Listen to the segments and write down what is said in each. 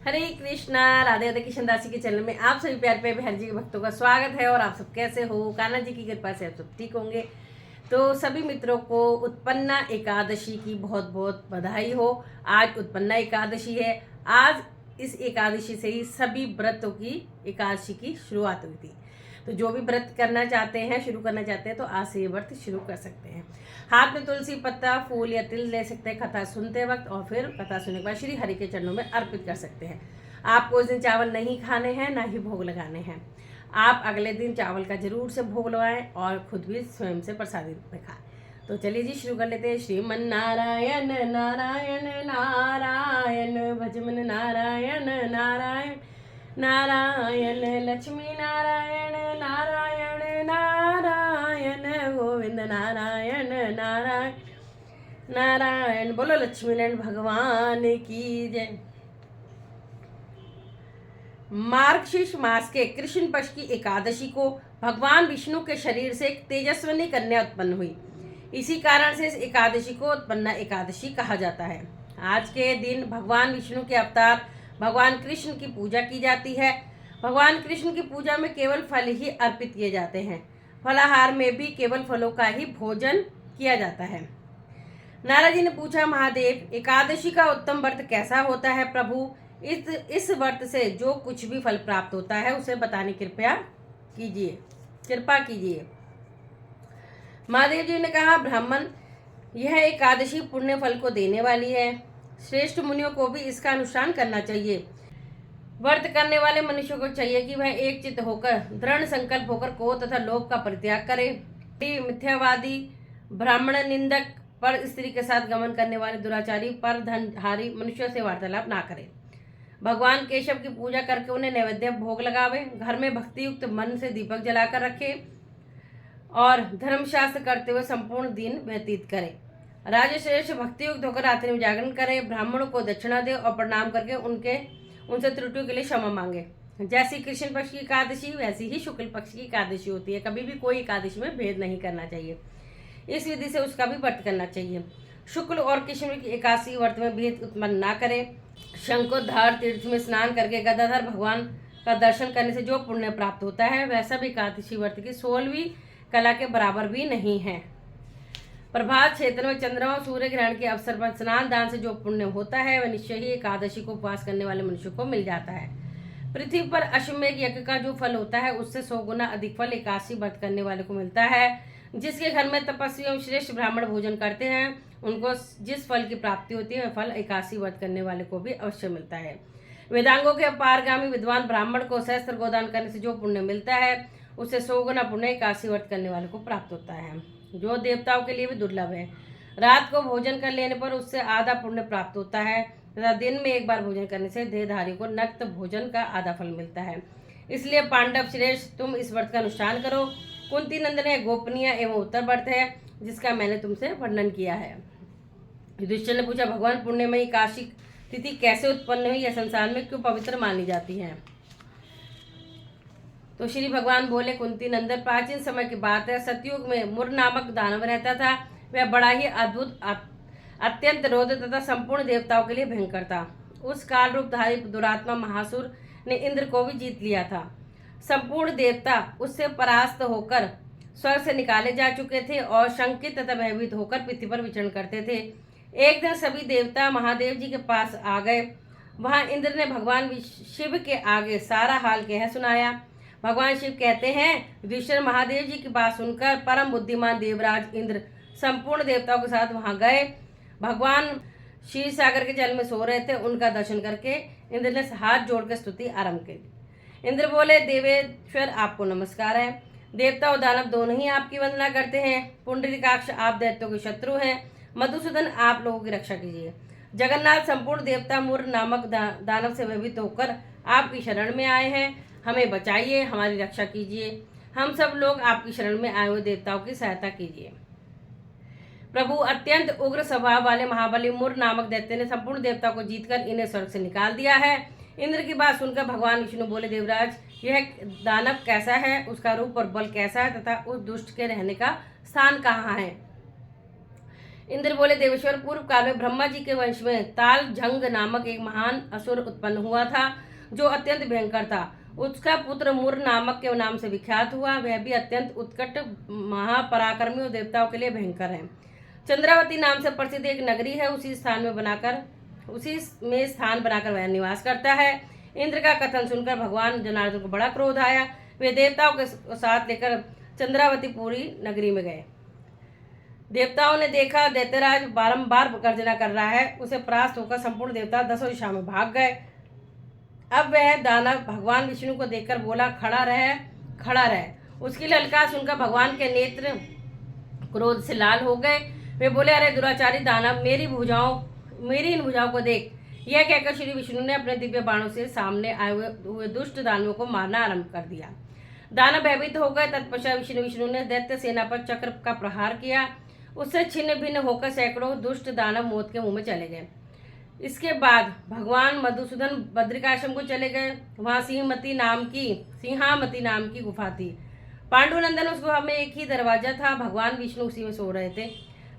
हरे कृष्णा। राधे राधे। कृष्ण दासी के चैनल में आप सभी प्यार पे बिहार जी के भक्तों का स्वागत है। और आप सब कैसे हो? कान्हा जी की कृपा से आप सब ठीक होंगे। तो सभी मित्रों को उत्पन्ना एकादशी की बहुत बहुत बधाई हो। आज उत्पन्ना एकादशी है। आज इस एकादशी से ही सभी व्रतों की एकादशी की शुरुआत हुई थी। तो जो भी व्रत करना चाहते हैं, शुरू करना चाहते हैं, तो आज से ये व्रत शुरू कर सकते हैं। हाथ में तुलसी पत्ता, फूल या तिल ले सकते हैं कथा सुनते वक्त, और फिर कथा सुनने के बाद श्री हरि के चरणों में अर्पित कर सकते हैं। आपको उस दिन चावल नहीं खाने हैं, ना ही भोग लगाने हैं। आप अगले दिन चावल का जरूर से भोग लगाएं और खुद भी स्वयं से प्रसादी रूप में खाएं। तो चलिए जी शुरू कर लेते हैं। श्रीमन नारायण नारायण नारायण भजमन नारायण नारायण नारायण लक्ष्मी नारायण नारायण नारायण गोविंद नारायण नारायण नारायण। बोलो लक्ष्मी नारायण भगवान की जय। मार्गशीर्ष मास के कृष्ण पक्ष की एकादशी को भगवान विष्णु के शरीर से एक तेजस्विनी कन्या उत्पन्न हुई। इसी कारण से इस एकादशी को उत्पन्ना एकादशी कहा जाता है। आज के दिन भगवान विष्णु के अवतार भगवान कृष्ण की पूजा की जाती है। भगवान कृष्ण की पूजा में केवल फल ही अर्पित किए जाते हैं। फलाहार में भी केवल फलों का ही भोजन किया जाता है। नारद जी ने पूछा, महादेव, एकादशी का उत्तम व्रत कैसा होता है प्रभु? इस व्रत से जो कुछ भी फल प्राप्त होता है उसे बताने कृपा कीजिए। महादेव जी ने कहा, ब्राह्मण, यह एकादशी पुण्य फल को देने वाली है। श्रेष्ठ मुनियों को भी इसका अनुष्ठान करना चाहिए। व्रत करने वाले मनुष्यों को चाहिए कि वह एक चित्त होकर, दृढ़ संकल्प होकर क्रोध तथा लोभ का परित्याग करे। मिथ्यावादी, ब्राह्मण निंदक, पर स्त्री के साथ गमन करने वाले दुराचारी, पर धनहारी मनुष्यों से वार्तालाप ना करे। भगवान केशव की पूजा करके उन्हें नैवेद्य भोग लगावे। घर में भक्ति युक्त मन से दीपक जलाकर रखे और धर्मशास्त्र करते हुए संपूर्ण दिन व्यतीत करे। राजश्रेष्ठ भक्ति युक्त होकर रात्रि में जागरण करे। ब्राह्मणों को दक्षिणा दे और प्रणाम करके उनसे त्रुटियों के लिए क्षमा मांगे। जैसी कृष्ण पक्ष की एकादशी वैसी ही शुक्ल पक्ष की एकादशी होती है। कभी भी कोई एकादशी में भेद नहीं करना चाहिए। इस विधि से उसका भी व्रत करना चाहिए। शुक्ल और कृष्ण की एकादशी व्रत में भेद उत्पन्न ना करे। शंकोधार तीर्थ में स्नान करके गदाधर भगवान का दर्शन करने से जो पुण्य प्राप्त होता है वह सब एकादशी व्रत की 16वीं कला के बराबर भी नहीं है। प्रभात क्षेत्र में चंद्रमा सूर्य ग्रहण के अवसर पर स्नान दान से जो पुण्य होता है वह निश्चय ही एकादशी को उपवास करने वाले मनुष्य को मिल जाता है। पृथ्वी पर अश्वमेध यज्ञ का जो फल होता है उससे 100 गुना अधिक फल एकादशी व्रत करने वाले को मिलता है। जिसके घर में तपस्वी एवं श्रेष्ठ ब्राह्मण भोजन करते हैं उनको जिस फल की प्राप्ति होती है वह फल एकादशी व्रत करने वाले को भी अवश्य मिलता है। वेदांगों के पारगामी विद्वान ब्राह्मण को सहस्त्र गोदान करने से जो पुण्य मिलता है उससे 100 गुना पुण्य एकादशी व्रत करने वाले को प्राप्त होता है, जो देवताओं के लिए भी दुर्लभ है। रात को भोजन कर लेने पर उससे आधा पुण्य प्राप्त होता है तथा दिन में एक बार भोजन करने से देहधारी को नक्त भोजन का आधा फल मिलता है। इसलिए पांडव श्रेष्ठ, तुम इस व्रत का अनुष्ठान करो। कुंती नंदन है गोपनीय एवं उत्तर व्रत है जिसका मैंने तुमसे वर्णन किया है। युधिष्ठिर ने पूछा, भगवान, पुण्यमयी एकादशी तिथि कैसे उत्पन्न हुई? यह संसार में क्यों पवित्र मानी जाती है? तो श्री भगवान बोले, कुंती नंदन, प्राचीन समय की बात है। सतयुग में मुर नामक दानव रहता था। वह बड़ा ही अद्भुत, अत्यंत रौद्र तथा संपूर्ण देवताओं के लिए भयंकर था। उस काल रूपधारी दुरात्मा महासुर ने इंद्र को भी जीत लिया था। संपूर्ण देवता उससे परास्त होकर स्वर्ग से निकाले जा चुके थे और शंकित तथा भयभीत होकर पृथ्वी पर विचरण करते थे। एक दिन सभी देवता महादेव जी के पास आ गए। वहां इंद्र ने भगवान शिव के आगे सारा हाल कह सुनाया। भगवान शिव कहते हैं, युधिष्ठिर, महादेव जी की बात सुनकर परम बुद्धिमान देवराज इंद्र संपूर्ण देवताओं के साथ वहां गए। भगवान क्षीर सागर के जल में सो रहे थे। उनका दर्शन करके इंद्र ने हाथ जोड़कर स्तुति आरंभ की। इंद्र बोले, देवेश्वर, आपको नमस्कार है। देवता और दानव दोनों ही आपकी वंदना करते हैं। पुंडरीकाक्ष, आप दैत्यों के शत्रु हैं। मधुसूदन, आप लोगों की रक्षा कीजिए। जगन्नाथ, संपूर्ण देवता मुर नामक दानव से भयभीत होकर आपकी शरण में आए हैं। हमें बचाइए, हमारी रक्षा कीजिए। हम सब लोग आपकी शरण में आए हुए देवताओं की सहायता कीजिए। प्रभु, अत्यंत उग्र स्वभाव वाले महाबली मुर नामक दैत्य ने संपूर्ण देवताओं को जीतकर इन्हें स्वर्ग से निकाल दिया है। इंद्र की बात सुनकर भगवान विष्णु बोले, देवराज, यह दानव कैसा है, उसका रूप और बल कैसा है तथा उस दुष्ट के रहने का स्थान कहाँ है? इंद्र बोले, देवेश्वर, पूर्व काल में ब्रह्मा जी के वंश में ताल झंग नामक एक महान असुर उत्पन्न हुआ था, जो अत्यंत भयंकर था। उसका पुत्र मुर नामक के नाम से विख्यात हुआ। वह भी अत्यंत उत्कट महापराक्रमी और देवताओं के लिए भयंकर है। चंद्रावती नाम से प्रसिद्ध एक नगरी है, उसी में स्थान बनाकर वह निवास करता है। इंद्र का कथन सुनकर भगवान जनार्दन को बड़ा क्रोध आया। वे देवताओं के साथ लेकर चंद्रावती पूरी नगरी में गए। देवताओं ने देखा दैत्यराज बारंबार गर्जना कर रहा है। उसे परास्त होकर संपूर्ण देवता 10 दिशा में भाग गए। अब वह दानव भगवान विष्णु को देखकर बोला, खड़ा रह। उसकी ललकार सुनकर भगवान के नेत्र क्रोध से लाल हो गए। वे बोले, अरे दुराचारी दानव, मेरी इन भुजाओं को देख। यह कहकर श्री विष्णु ने अपने दिव्य बाणों से सामने आए हुए दुष्ट दानवों को मारना आरंभ कर दिया। दानव भयभीत हो गए। तत्पश्चात विष्णु ने दैत्य सेना पर चक्र का प्रहार किया। उससे छिन्न भिन्न होकर सैकड़ों दुष्ट दानव मौत के मुंह में चले गए। इसके बाद भगवान मधुसूदन बद्रिकाश्रम को चले गए। वहां सिंहामती नाम की गुफा थी। पांडुनंदन उस गुफा में एक ही दरवाजा था। भगवान विष्णु उसी में सो रहे थे।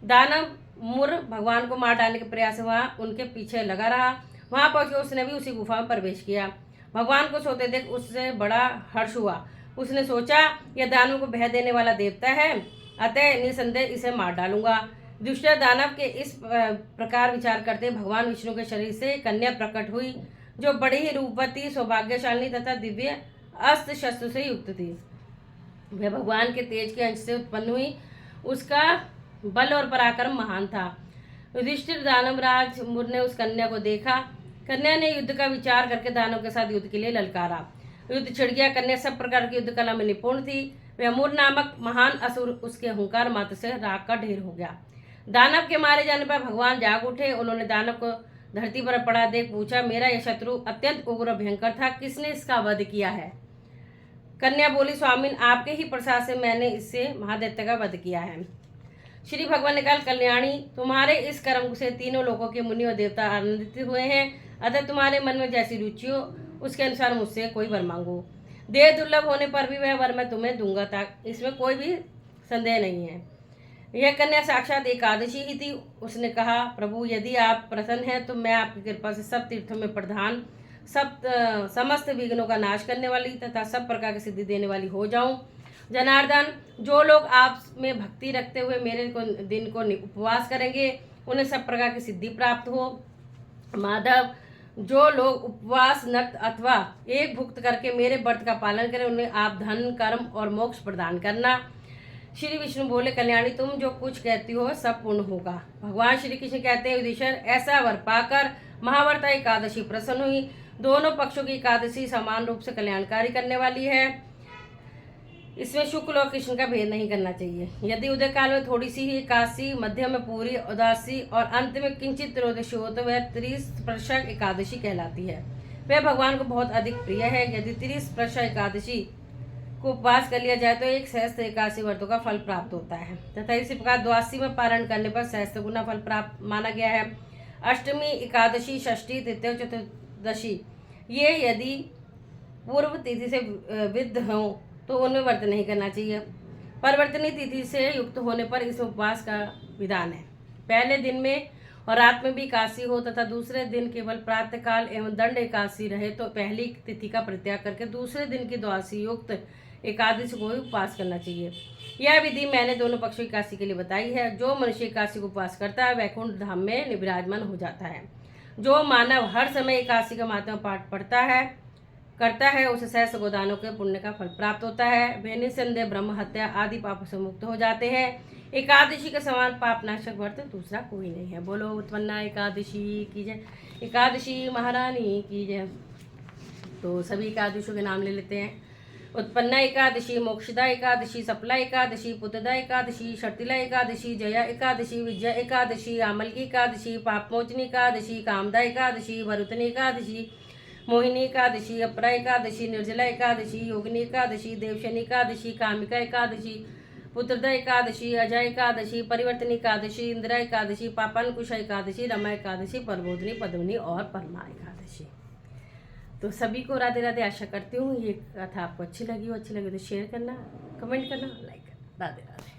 दानव मुर भगवान को मार डालने के प्रयास वहां उनके पीछे लगा रहा। वहां पहुंचकर उसने भी उसी गुफा में प्रवेश किया। भगवान को सोते देख उससे बड़ा हर्ष हुआ। उसने सोचा, यह दानव को भय देने वाला देवता है, अतः निसंदेह इसे मार डालूंगा। दुष्ट दानव के इस प्रकार विचार करते भगवान विष्णु के शरीर से कन्या प्रकट हुई, जो बड़ी ही रूपवती, सौभाग्यशालिनी तथा दिव्य अस्त्र शस्त्र से युक्त थी। वह भगवान के तेज के अंश से उत्पन्न हुई। उसका बल और पराक्रम महान था। युधिष्ठिर दानवराज मुर ने उस कन्या को देखा। कन्या ने युद्ध का विचार करके दानव के साथ युद्ध के लिए ललकारा। युद्ध छिड़ गया। कन्या सब प्रकार की युद्ध कला में निपुण थी। वह मुर नामक महान असुर उसके हुंकार मात्र से राख का ढेर हो गया। दानव के मारे जाने पर भगवान जाग उठे। उन्होंने दानव को धरती पर पड़ा देख पूछा, मेरा यह शत्रु अत्यंत उग्र भयंकर था, किसने इसका वध किया है? कन्या बोली, स्वामिन, आपके ही प्रसाद से मैंने इससे महादैत्य का वध किया है। श्री भगवान ने कहा, कल्याणी, तुम्हारे इस कर्म से तीनों लोगों के मुनि और देवता आनंदित हुए हैं। अतः तुम्हारे मन में जैसी रुचि हो उसके अनुसार मुझसे कोई वर मांगो। देह दुर्लभ होने पर भी वह वर मैं तुम्हें दूंगा, इसमें कोई भी संदेह नहीं है। यह कन्या साक्षात एकादशी ही थी। उसने कहा, प्रभु, यदि आप प्रसन्न हैं तो मैं आपकी कृपा से सब तीर्थों में प्रधान, समस्त विघ्नों का नाश करने वाली तथा सब प्रकार की सिद्धि देने वाली हो जाऊं। जनार्दन, जो लोग आप में भक्ति रखते हुए मेरे दिन को उपवास करेंगे, उन्हें सब प्रकार की सिद्धि प्राप्त हो। माधव, जो लोग उपवास, नक्त अथवा एक भुक्त करके मेरे व्रत का पालन करें, उन्हें आप धन, कर्म और मोक्ष प्रदान करना। श्री विष्णु बोले, कल्याणी, तुम जो कुछ कहती हो सब पूर्ण होगा। भगवान श्री कृष्ण कहते हैं, युधिष्ठिर, ऐसा वर पाकर महाव्रता एकादशी प्रसन्न हुई। दोनों पक्षों की एकादशी समान रूप से कल्याणकारी करने वाली है। इसमें शुक्ल और कृष्ण का भेद नहीं करना चाहिए। यदि उदय काल में थोड़ी सी ही एकादशी, मध्य में पूरी उदासी और अंत में किंचित त्रयोदशी हो तो वह 30 एकादशी कहलाती है। वह भगवान को बहुत अधिक प्रिय है। यदि 30 एकादशी को उपवास कर लिया जाए तो 1 सहस्त्र एकादशी व्रतों का फल प्राप्त होता है तथा इसी प्रकार द्वादशी में पारण करने पर सहस्त्र गुना फल प्राप्त माना गया है। अष्टमी, एकादशी, षष्ठी, तृतीय, चतुर्दशी ये यदि पूर्व तिथि से विद्ध हों तो उनमें व्रत नहीं करना चाहिए। परिवर्तनीय तिथि से युक्त होने पर इस उपवास का विधान है। पहले दिन में और रात में भी एकादशी हो तथा दूसरे दिन केवल प्रातःकाल एवं दंड एकादशी रहे तो पहली तिथि का परित्याग करके दूसरे दिन की द्वादशी युक्त एकादशी को ही उपवास करना चाहिए। यह विधि मैंने दोनों पक्षों की एकादशी के लिए बताई है। जो मनुष्य एकादशी को उपवास करता है वैकुंठ धाम में विराजमान हो जाता है। जो मानव हर समय एकादशी का महात्म्य पाठ करता है उसे सहस्त्र गोदानों के पुण्य का फल प्राप्त होता है। वे निसंदेह ब्रह्म हत्या आदि पापों से मुक्त हो जाते हैं। एकादशी के समान पापनाशक व्रत दूसरा कोई नहीं है। बोलो उत्पन्ना एकादशी की जय, एकादशी महारानी की जय। तो सभी एकादशियों के नाम ले लेते हैं। उत्पन्ना एकादशी, मोक्षदा एकादशी, सफला एकादशी, पुत्रदा एकादशी, शर्तिला एकादशी, जया एकादशी, विजया एकादशी, आमलकी एकादशी, पापमोचनी एकादशी, कामदा एकादशी, वरुतनी एकादशी, मोहिनी एकादशी, अपरा एकादशी, निर्जला एकादशी, योगिनी एकादशी, देवशनी एकादशी, कामिका एकादशी, पुत्रदा एकादशी, अजय एकादशी, परिवर्तनी एकादशी, इंदिरा एकादशी, पापानुकुशा एकादशी, रमा एकादशी, परबोधनी, पद्मिनी और परमा एकादशी। तो सभी को राधे राधे। आशा करती हूँ ये कथा आपको अच्छी लगी हो। अच्छी लगी तो शेयर करना, कमेंट करना, लाइक करना। राधे राधे।